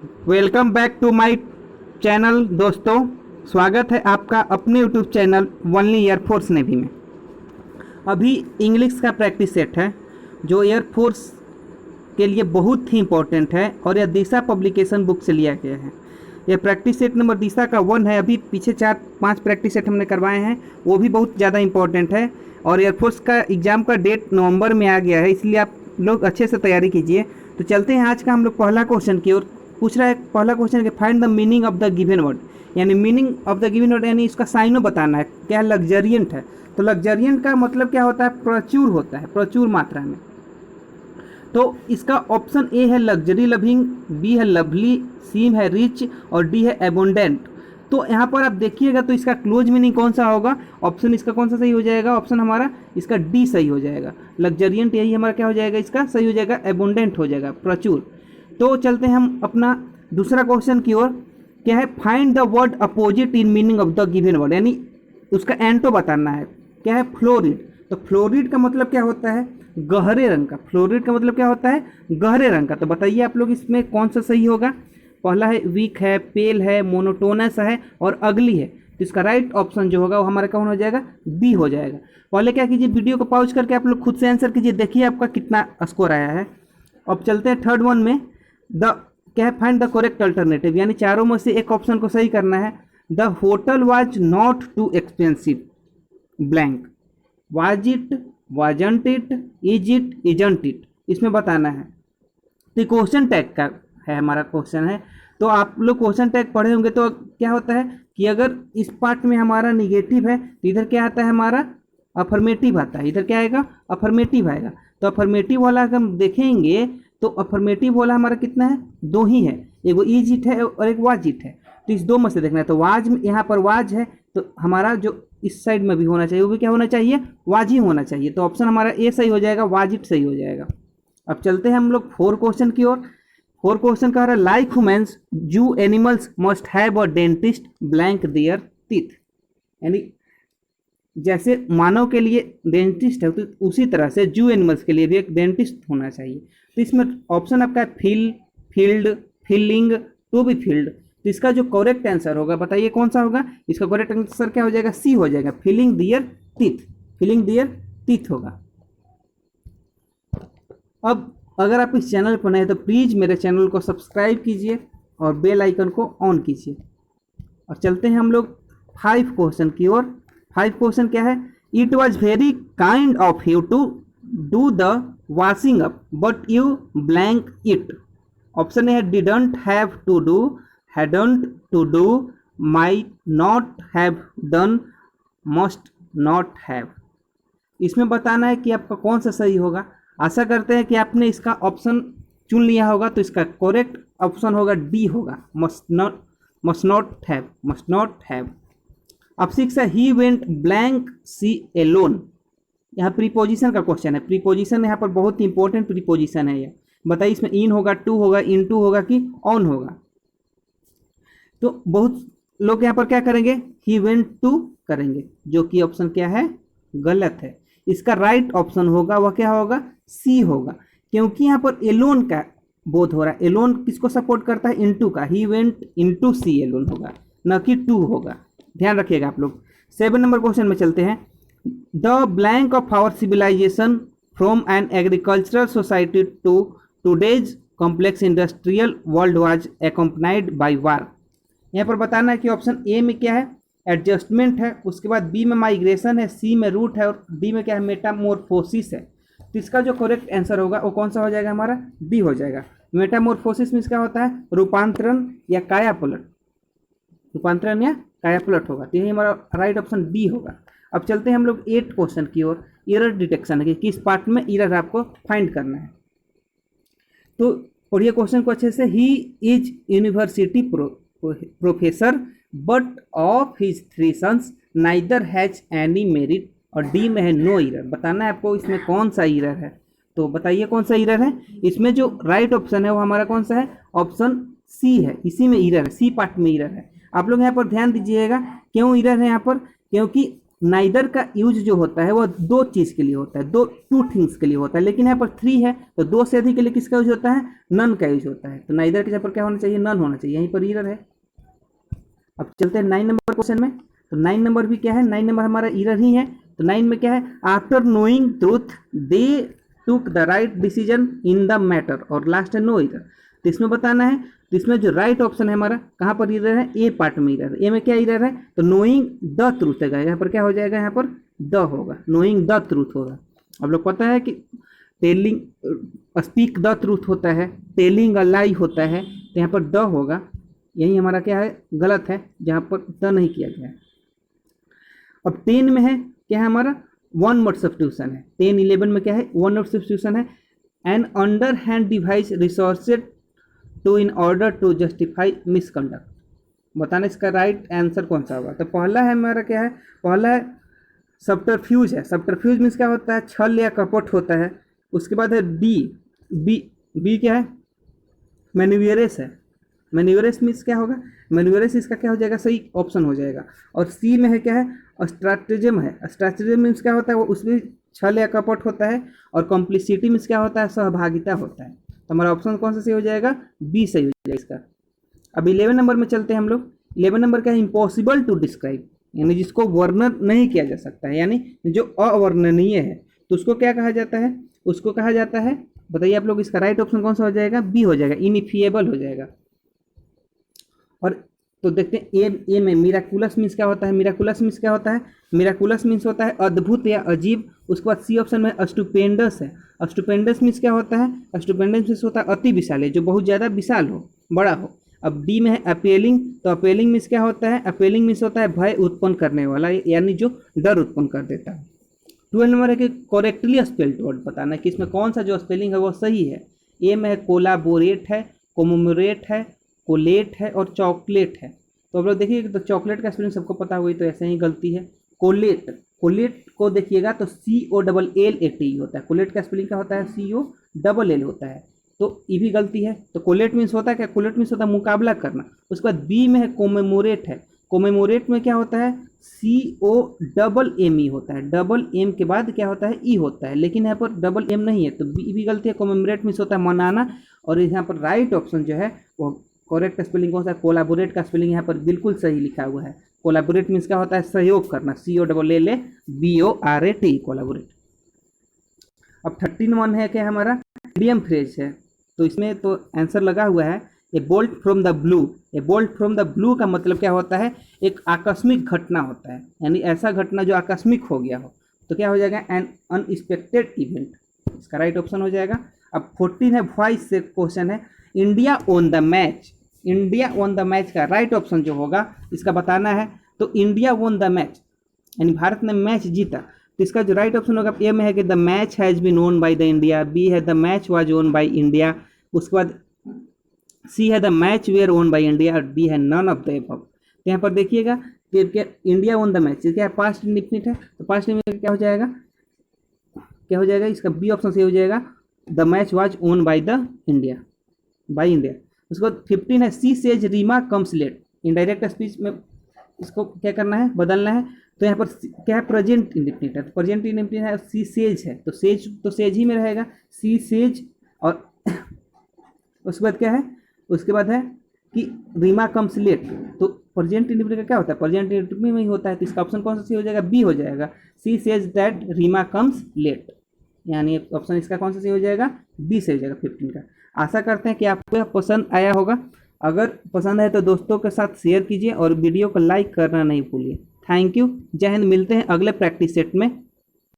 Welcome back to my channel दोस्तों। स्वागत है आपका अपने YouTube channel only air force navy में। अभी इंग्लिश का प्रैक्टिस सेट है जो एयरफोर्स के लिए बहुत ही इम्पोर्टेंट है और यह दिशा पब्लिकेशन बुक से लिया गया है। यह प्रैक्टिस सेट नंबर दिशा का 1 है। अभी पीछे 4-5 प्रैक्टिस सेट हमने करवाए हैं, वो भी बहुत ज़्यादा इंपॉर्टेंट है। और एयरफोर्स का एग्ज़ाम का डेट नवंबर में आ गया है, इसलिए आप लोग अच्छे से तैयारी कीजिए। तो चलते हैं आज का हम लोग पहला क्वेश्चन की ओर। पूछ रहा है पहला क्वेश्चन कि find the meaning of the given word, यानी meaning of the given word यानी इसका साइनो बताना है। क्या लग्जरियंट है, तो लग्जरियंट का मतलब क्या होता है? प्रचुर होता है, प्रचुर मात्रा में। तो इसका ऑप्शन ए है लग्जरी लविंग, बी है लवली, सी है रिच और डी है एबोंडेंट। तो यहाँ पर आप देखिएगा तो इसका क्लोज मीनिंग कौन सा होगा? ऑप्शन इसका कौन सा सही हो जाएगा? ऑप्शन हमारा इसका डी सही हो जाएगा। लग्जरियंट यही हमारा क्या हो जाएगा? इसका सही हो जाएगा, एबोंडेंट हो जाएगा, प्रचुर। तो चलते हैं हम अपना दूसरा क्वेश्चन की ओर। क्या है? Find the word opposite in meaning of the given word, यानी उसका एंटो बताना है। क्या है? फ्लोरिड। तो फ्लोरिड का मतलब क्या होता है? गहरे रंग का। फ्लोरिड का मतलब क्या होता है? गहरे रंग का। तो बताइए आप लोग इसमें कौन सा सही होगा? पहला है वीक है, पेल है, मोनोटोनस है और अगली है। तो इसका राइट ऑप्शन जो होगा वो हमारा कौन हो जाएगा? बी हो जाएगा। पहले क्या कीजिए, वीडियो को पॉज करके आप लोग खुद से आंसर कीजिए, देखिए आपका कितना स्कोर आया है। अब चलते हैं थर्ड वन में। द क्या है? फाइंड द करेक्ट अल्टरनेटिव, यानी चारों में से एक ऑप्शन को सही करना है। The hotel was not too expensive blank, was it, wasn't it, is it, isn't it, इसमें बताना है। तो क्वेश्चन टैग का है हमारा क्वेश्चन है। तो आप लोग क्वेश्चन टैग पढ़े होंगे तो क्या होता है कि अगर इस पार्ट में हमारा निगेटिव है तो इधर क्या आता है? हमारा अफर्मेटिव आता है। इधर क्या आएगा? अफर्मेटिव आएगा। तो अफर्मेटिव वाला अगर हम देखेंगे तो अफर्मेटिव वाला हमारा कितना है? 2 ही है, एक वो इज इट है और एक वाज इट है। तो इस 2 में से देखना है। तो वाज में यहाँ पर वाज है तो हमारा जो इस साइड में भी होना चाहिए वो भी क्या होना चाहिए? वाज ही होना चाहिए। तो ऑप्शन हमारा ए सही हो जाएगा, वाज इट सही हो जाएगा। अब चलते हैं हम लोग 4 क्वेश्चन की ओर। 4 क्वेश्चन कह रहा है लाइक ह्यूमन्स जू animals must have a dentist blank there teeth, यानी जैसे मानव के लिए डेंटिस्ट है तो उसी तरह से जू एनिमल्स के लिए भी एक डेंटिस्ट होना चाहिए। तो इसमें ऑप्शन आपका है feel, filled, feeling, to be filled. तो इसका जो करेक्ट आंसर होगा बताइए कौन सा होगा? इसका करेक्ट आंसर क्या हो जाएगा? सी हो जाएगा, फीलिंग दियर टीथ। फीलिंग दियर टीथ होगा। अब अगर आप इस चैनल पर नए तो प्लीज़ मेरे चैनल को सब्सक्राइब कीजिए और बेल आइकन को ऑन कीजिए। और चलते हैं हम लोग 5 क्वेश्चन की ओर। 5 क्वेश्चन क्या है? It was very kind of you to do the washing up but you blank it. Option है didn't have to do, hadn't to do, might not have done, must not have. इसमें बताना है कि आपका कौन सा सही होगा। आशा करते हैं कि आपने इसका ऑप्शन चुन लिया होगा। तो इसका करेक्ट ऑप्शन होगा डी होगा, must not have, must not have. अब 6 है he went blank sea alone. यहाँ प्रीपोजिशन का क्वेश्चन है। प्रीपोजिशन यहाँ पर बहुत इंपॉर्टेंट प्रीपोजिशन है। यह बताइए इसमें इन होगा, टू होगा, इन टू होगा कि ऑन होगा? तो बहुत लोग यहाँ पर क्या करेंगे? ही वेंट टू करेंगे, जो कि ऑप्शन क्या है? गलत है। इसका राइट ऑप्शन होगा वह क्या होगा? सी होगा, क्योंकि यहाँ पर एलोन का बोध हो रहा है। एलोन किसको सपोर्ट करता है? इनटू का। He went into sea alone होगा, न कि टू होगा। ध्यान रखिएगा आप लोग। 7 नंबर क्वेश्चन में चलते हैं। The blank of our civilization from an agricultural society to today's complex industrial world was accompanied by war. यहाँ पर बताना है कि ऑप्शन ए में क्या है? एडजस्टमेंट है, उसके बाद बी में माइग्रेशन है, सी में रूट है और डी में क्या है? मेटामोरफोसिस है। तो इसका जो करेक्ट आंसर होगा वो कौन सा हो जाएगा? हमारा डी हो जाएगा। मेटामोरफोसिस में इसका होता है रूपांतरण या काया पलट। रूपांतरण या काया पलट होगा। तो यही हमारा राइट ऑप्शन बी होगा। अब चलते हैं हम लोग 8 क्वेश्चन की ओर। एरर डिटेक्शन है कि किस पार्ट में एरर आपको फाइंड करना है। तो पढ़िए क्वेश्चन को अच्छे से। He is university professor but of his 3 sons neither has any merit, और डी में है नो एरर। बताना है आपको इसमें कौन सा एरर है। तो बताइए कौन सा एरर है? इसमें जो राइट ऑप्शन है वो हमारा कौन सा है? ऑप्शन सी है। इसी में एरर है, सी पार्ट में एरर है। आप लोग यहाँ पर ध्यान दीजिएगा, क्यों एरर है यहाँ पर? क्योंकि नाइदर का यूज जो होता है वो दो चीज़ के लिए होता है, टू थिंग्स के लिए होता है, लेकिन यहाँ पर 3 है तो दो से अधिक के लिए किसका यूज होता है, नन का यूज होता है। तो नाइदर के जगह पर क्या होना चाहिए, नन होना चाहिए, यहीं पर ईरर है। अब चलते हैं 9 नंबर क्वेश्चन में। तो 9 नंबर भी क्या है, 9 नंबर हमारा ईरर ही है। तो 9 में क्या है, after knowing truth they took the right decision in the matter, और लास्ट है नो ईरर। तो इसमें बताना है, तो इसमें जो राइट ऑप्शन है हमारा कहाँ पर ईरर है, ए पार्ट में ईरर है। ए में क्या ईरर है, तो नोइंग द ट्रूथ है, यहाँ पर क्या हो जाएगा, यहाँ पर द होगा, नोइंग द ट्रूथ होगा। अब लोग पता है कि टेलिंग स्पीक द ट्रूथ होता है, टेलिंग अ लाई होता है, तो यहाँ पर द होगा। यही हमारा क्या है, गलत है, जहाँ पर द नहीं किया गया है। अब 10 में है क्या है हमारा, वन वर्ड सब्स्टिट्यूशन है। 10, 11 में क्या है, वन वर्ड सब्स्टिट्यूशन है। An under hand device resourced to in order to justify misconduct. बताना इसका राइट आंसर कौन सा होगा। तो पहला है हमारा क्या है, पहला है सब्टरफ्यूज है। सब्टरफ्यूज मीन्स क्या होता है, छल या कपट होता है। उसके बाद है बी क्या है, मैन्यूवरेस है। मैन्यूवरेस मीन्स क्या होगा, मैन्यूवरेस इसका क्या हो जाएगा, सही ऑप्शन हो जाएगा। और सी में है क्या है, स्ट्रैटेजम है। स्ट्रैटेजम मीन्स क्या होता है, वो उसमें छल या कपट होता है। और कॉम्प्लिसिटी मीन्स क्या होता है, सहभागिता होता है। तो हमारा ऑप्शन कौन सा सही हो जाएगा, बी सही हो जाएगा इसका। अब 11 नंबर में चलते हैं हम लोग। 11 नंबर क्या है, इम्पॉसिबल टू डिस्क्राइब, यानी जिसको वर्णन नहीं किया जा सकता है, यानी जो अवर्णनीय है, तो उसको क्या कहा जाता है, उसको कहा जाता है, बताइए आप लोग, इसका राइट ऑप्शन कौन सा हो जाएगा, बी हो जाएगा, इनइफिएबल हो जाएगा। और तो देखते हैं ए में मिराकुलस मीन्स क्या होता है, मिराकुलस मीन्स क्या होता है, मिराकुलस मीन्स होता है अद्भुत या अजीब। उसके बाद सी ऑप्शन में स्टुपेंडस है। स्टुपेंडस मीन्स क्या होता है, स्टुपेंडस मीन्स होता है अति विशाल, है जो बहुत ज़्यादा विशाल हो, बड़ा हो। अब डी में है अपेलिंग। तो अपेलिंग मीन्स क्या होता है, अपेलिंग मीन्स होता है भय उत्पन्न करने वाला, यानी जो डर उत्पन्न कर देता है। 12 नंबर है कि करेक्टली स्पेल्ड वर्ड बताना है कि इसमें कौन सा जो स्पेलिंग है वो सही है। ए में है कोलाबोरेट है, कोमोमोरेट है, कोलेट है और चॉकलेट है। तो आप लोग देखिए, तो चॉकलेट का स्पेलिंग सबको पता हुई, तो ऐसे ही गलती है। कोलेट, कोलेट को देखिएगा तो COLLATE होता है। कोलेट का स्पेलिंग क्या होता है, COLL होता है, तो ये भी गलती है। तो कोलेट मीन्स होता है क्या, कोलेट मीन्स होता है मुकाबला करना। उसके बाद बी में है कोमेमोरेट है। कोमेमोरेट में क्या होता है, COMME होता है, डबल एम के बाद क्या होता है, ई होता है, लेकिन यहाँ पर डबल एम नहीं है, तो बी भी गलती है। कोमेमोरेट मीन्स होता है मनाना। और यहाँ पर राइट ऑप्शन जो है वो करेक्ट स्पेलिंग कौन सा, कोलाबोरेट का स्पेलिंग यहाँ पर बिल्कुल सही लिखा हुआ है। कोलाबोरेट मीन्स क्या होता है, सहयोग करना, COLLABORATE, कोलाबोरेट। अब 13 है क्या हमारा, इडियम फ्रेज है। तो इसमें तो आंसर लगा हुआ है, ए bolt from the blue. A bolt from the blue का मतलब क्या होता है, एक आकस्मिक घटना होता है, यानी ऐसा घटना जो आकस्मिक हो गया हो, तो क्या हो जाएगा, एन अनएक्सपेक्टेड इवेंट, इसका राइट ऑप्शन हो जाएगा। अब 14 है, वॉइस से क्वेश्चन है, India on the match. India on the match का राइट ऑप्शन जो होगा इसका बताना है। तो इंडिया ऑन द मैच यानी भारत ने मैच जीता, तो इसका जो राइट ऑप्शन होगा, ए में है कि the match has been won by the India, B है the match was won by India, उसके बाद सी है the match were won by India, और डी है नन ऑफ द एबव। तो यहाँ पर देखिएगा कि इंडिया ऑन द मैच क्या है, पास्ट इंडिफिनिट है, तो पास्ट इंडिफिनिट क्या हो जाएगा, क्या हो जाएगा, इसका बी ऑप्शन से हो जाएगा, the match was won by the India, by India. उसके बाद 15 है, she says Reema comes late. Indirect speech में इसको क्या करना है, बदलना है। तो यहाँ पर क्या है, प्रेजेंट इंडिफिनिट है, तो प्रेजेंट इंडिफिनिट है, सी सेज है, तो सेज ही में रहेगा, सी सेज। और उसके बाद क्या है, उसके बाद है कि रीमा कम्स लेट, तो प्रेजेंट इंडिफिनिट का क्या होता है, प्रेजेंट इंडिफिनिट में ही होता है, तो इसका ऑप्शन कौन सा सी हो जाएगा, बी हो जाएगा, she says that Reema comes late, यानी ऑप्शन इसका कौन सा सही हो जाएगा, बी से हो जाएगा 15 का। आशा करते हैं कि आपको यह पसंद आया होगा। अगर पसंद आए तो दोस्तों के साथ शेयर कीजिए और वीडियो को लाइक करना नहीं भूलिए। थैंक यू, जय हिंद। मिलते हैं अगले प्रैक्टिस सेट में।